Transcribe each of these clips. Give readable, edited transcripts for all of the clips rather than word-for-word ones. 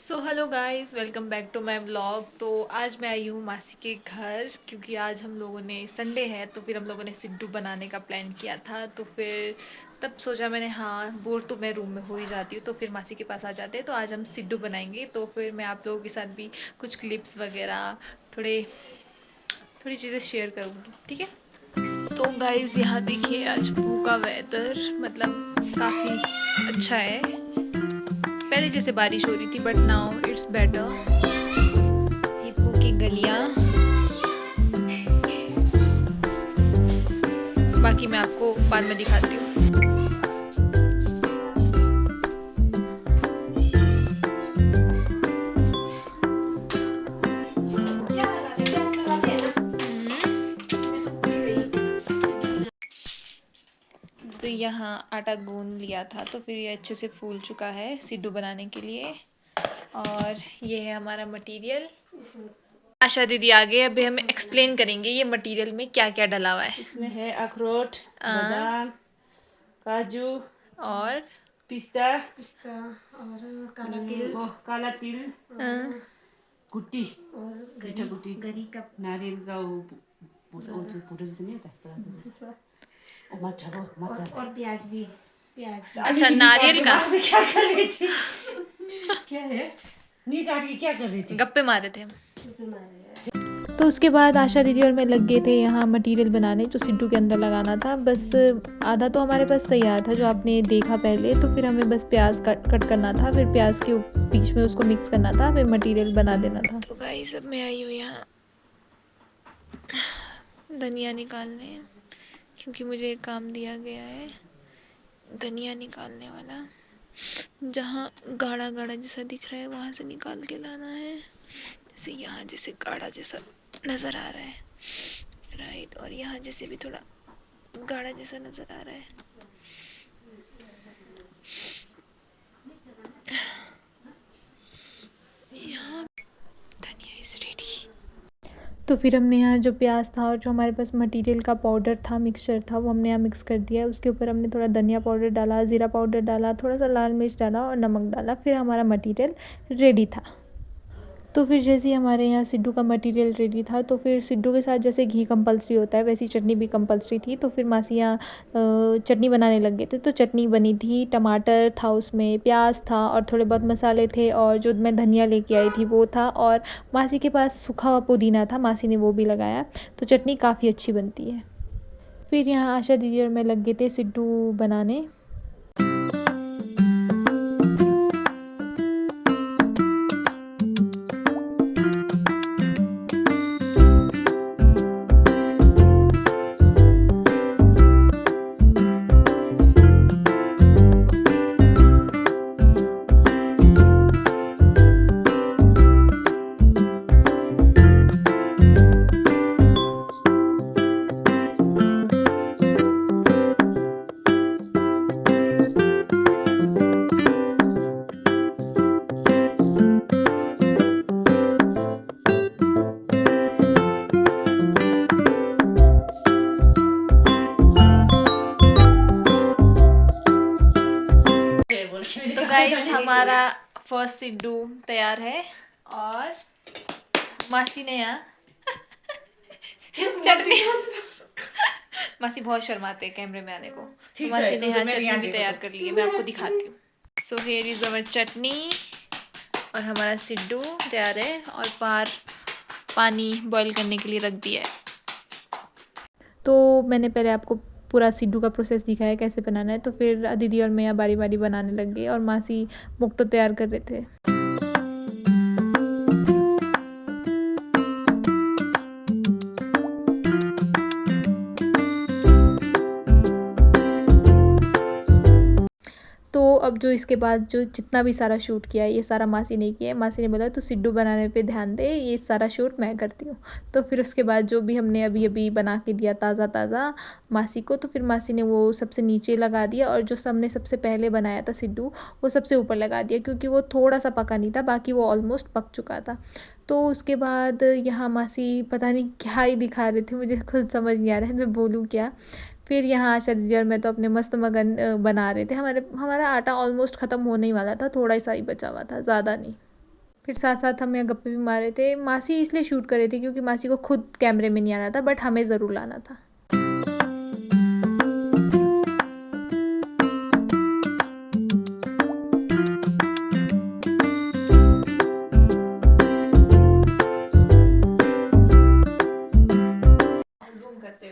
So hello guys, welcome back to my vlog. तो आज मैं आई हूँ मासी के घर, क्योंकि आज हम लोगों ने संडे है तो फिर हम लोगों ने सिड्डू बनाने का प्लान किया था। तो फिर तब सोचा मैंने, हाँ बोर तो मैं रूम में हो ही जाती हूँ तो फिर मासी के पास आ जाते हैं। तो आज हम सिड्डू बनाएंगे। तो फिर मैं आप लोगों के साथ भी कुछ क्लिप्स वगैरह थोड़ी चीज़ें शेयर करूँगी, ठीक है। तो गाइस यहाँ देखिए, आज पू का वेदर मतलब काफ़ी अच्छा है। पहले जैसे बारिश हो रही थी बट नाउ इट्स बेटर। ये पू की गलियाँ, बाकी मैं आपको बाद में दिखाती हूँ। तो यहाँ आटा गूंद लिया था तो फिर ये अच्छे से फूल चुका है सिड्डू बनाने के लिए। और ये है हमारा मटेरियल। आशा दीदी आगे अभी हमें एक्सप्लेन करेंगे ये मटेरियल में क्या क्या डला हुआ है। इसमें है अखरोट, बादाम, काजू और पिस्ता और काला तिल, गुट्टी, और मीठा गुट्टी, गरी का नारियल का वो फोटो जैसे नहीं होता और मच्छर और प्याज भी अच्छा, नारियल का क्या कर रही थी? क्या है नी काट के क्या कर रही थी? गप्पे मारे थे। तुम्हारे तो उसके बाद आशा दीदी और मैं लग गए थे यहाँ मटेरियल बनाने, जो सिड्डू के अंदर लगाना था। बस आधा तो हमारे पास तैयार था जो आपने देखा पहले। तो फिर हमें बस प्याज कट करना था, फिर प्याज के बीच में उसको मिक्स करना था, फिर मटेरियल बना देना था। तो गाइस अब मैं आई हूँ यहाँ धनिया निकालने, क्योंकि मुझे एक काम दिया गया है धनिया निकालने वाला। जहाँ गाढ़ा गाढ़ा जैसा दिख रहा है वहाँ से निकाल के लाना है। जैसे यहाँ जैसे गाढ़ा जैसा नज़र आ रहा है, राइट, और यहाँ जैसे भी थोड़ा गाढ़ा जैसा नज़र आ रहा है। यहाँ धनिया इज रेडी। तो फिर हमने यहाँ जो प्याज था और जो हमारे पास मटेरियल का पाउडर था, मिक्सचर था, वो हमने यहाँ मिक्स कर दिया। उसके ऊपर हमने थोड़ा धनिया पाउडर डाला, ज़ीरा पाउडर डाला, थोड़ा सा लाल मिर्च डाला और नमक डाला। फिर हमारा मटेरियल रेडी था। तो फिर जैसे ही हमारे यहाँ सिड्डू का मटेरियल रेडी था, तो फिर सिड्डू के साथ जैसे घी कंपलसरी होता है वैसी चटनी भी कंपलसरी थी। तो फिर मासी यहाँ चटनी बनाने लग गए थे। तो चटनी बनी थी, टमाटर था उसमें, प्याज था और थोड़े बहुत मसाले थे, और जो मैं धनिया लेके आई थी वो था, और मासी के पास सूखा हुआ पुदीना था, मासी ने वो भी लगाया। तो चटनी काफ़ी अच्छी बनती है। फिर यहाँ आशा दीदी और मैं लग गए थे सिड्डू बनाने। तो गाइस हमारा फर्स्ट सिड्डू तैयार है, और मासी ने यहाँ चटनी मासी बहुत शर्माते हैं कैमरे में आने को। तो मासी ने यहाँ चटनी भी तैयार कर ली है, मैं आपको दिखाती हूँ। सो हियर इज अवर चटनी, और हमारा सिड्डू तैयार है, और बाहर पानी बॉईल करने के लिए रख दिया है। तो मैंने पहले आपको पूरा सिड्डू का प्रोसेस दिखाया कैसे बनाना है। तो फिर दीदी और मैं यहाँ बारी बारी बनाने लग गए, और मासी मुक्तो तैयार कर रहे थे। तो अब जो इसके बाद जो जितना भी सारा शूट किया है ये सारा मासी ने किया है। मासी ने बोला तो सिड्डू बनाने पे ध्यान दे, ये सारा शूट मैं करती हूँ। तो फिर उसके बाद जो भी हमने अभी अभी बना के दिया ताज़ा ताज़ा मासी को, तो फिर मासी ने वो सबसे नीचे लगा दिया, और जो हमने सबसे पहले बनाया था सिड्डू वो सबसे ऊपर लगा दिया, क्योंकि वो थोड़ा सा पका नहीं था, बाकी वो ऑलमोस्ट पक चुका था। तो उसके बाद यहाँ मासी पता नहीं क्या ही दिखा रहे थे, मुझे खुद समझ नहीं आ रहा है मैं बोलूँ क्या। फिर यहाँ आशा दीदी और मैं तो अपने मस्त मगन बना रहे थे। हमारा आटा ऑलमोस्ट ख़त्म होने ही वाला था, थोड़ा सा ही बचा हुआ था, ज़्यादा नहीं। फिर साथ साथ हम यहाँ गप्पे भी मार रहे थे। मासी इसलिए शूट कर रही थी क्योंकि मासी को खुद कैमरे में नहीं आना था, बट हमें ज़रूर लाना था।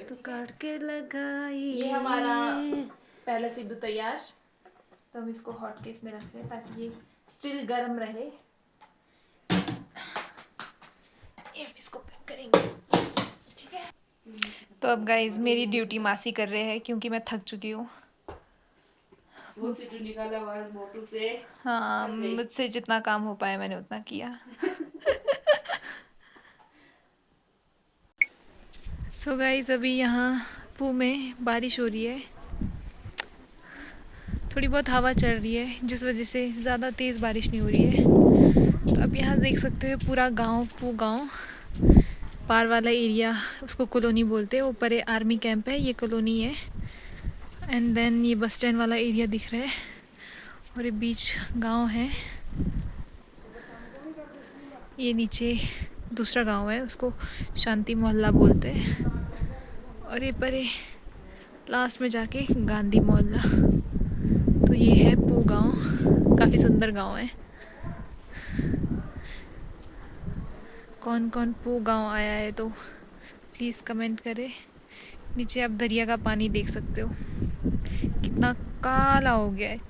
तो काट के लगाई। ये हमारा पहला सिड्डू तैयार, तो हम इसको हॉट केस में रख रहे हैं ताकि ये स्टिल गर्म रहे। ये हम इसको पैक करेंगे, ठीक है। तो अब गाइज मेरी ड्यूटी मासी कर रहे हैं क्योंकि मैं थक चुकी हूँ। वो सिड्डू निकाला आवाज मोटू से। हाँ, मुझसे जितना काम हो पाया मैंने उतना किया। सो गाइज अभी यहाँ पू में बारिश हो रही है, थोड़ी बहुत हवा चल रही है जिस वजह से ज़्यादा तेज़ बारिश नहीं हो रही है। तो अब यहाँ देख सकते हो पूरा गांव, पू गांव, पार वाला एरिया उसको कॉलोनी बोलते हैं। ऊपर है आर्मी कैंप है, ये कॉलोनी है। एंड देन ये बस स्टैंड वाला एरिया दिख रहा है और ये बीच गांव है। ये नीचे दूसरा गांव है, उसको शांति मोहल्ला बोलते हैं। और ये परे लास्ट में जाके गांधी मोहल्ला। तो ये है पू गांव, काफ़ी सुंदर गांव है। कौन कौन पू गांव आया है तो प्लीज़ कमेंट करें। नीचे आप दरिया का पानी देख सकते हो, कितना काला हो गया है।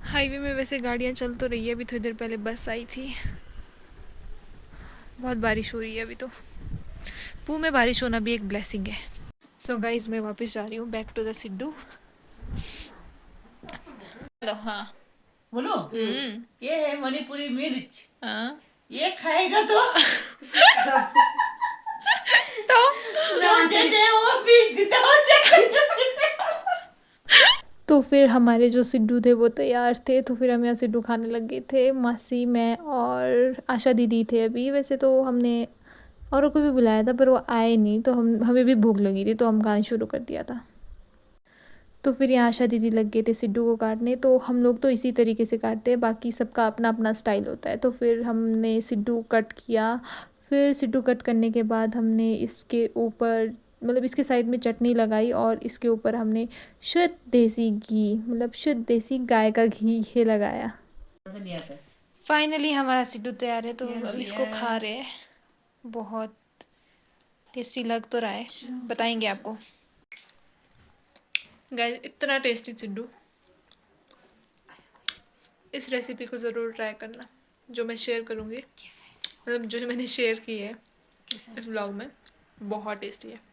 हाईवे में वैसे गाड़ियाँ चल तो रही है, अभी थोड़ी देर पहले बस आई थी। बहुत बारिश हो रही है अभी तो। पू में बारिश होना भी एक ब्लेसिंग है। सो गाइज मैं वापस जा रही हूँ बैक टू द सिड्डू। हेलो, हाँ बोलो, ये है मणिपुरी मिर्च। हाँ ये खाएगा तो वो भी जिंदा हो जाएगा। तो फिर हमारे जो सिड्डू थे वो तैयार थे, तो फिर हम यहाँ सिड्डू खाने लग गए थे। मासी, मैं और आशा दीदी थे अभी। वैसे तो हमने औरों को भी बुलाया था पर वो आए नहीं, तो हमें भी भूख लगी थी तो हम खाना शुरू कर दिया था। तो फिर यहाँ आशा दीदी लग गए थे सिड्डू को काटने। तो हम लोग तो इसी तरीके से काटते हैं, बाकी सबका अपना अपना स्टाइल होता है। तो फिर हमने सिड्डू कट किया। फिर सिड्डू कट करने के बाद हमने इसके ऊपर, मतलब इसके साइड में चटनी लगाई और इसके ऊपर हमने शुद्ध देसी घी, मतलब शुद्ध देसी गाय का घी ये लगाया। फाइनली हमारा सिड्डू तैयार है, तो अब इसको खा रहे हैं। बहुत टेस्टी लग तो रहा है, बताएंगे आपको। गाइस इतना टेस्टी सिड्डू, इस रेसिपी को ज़रूर ट्राई करना, जो मैं शेयर करूँगी, मतलब जो मैंने शेयर की है इस व्लॉग में। बहुत टेस्टी है।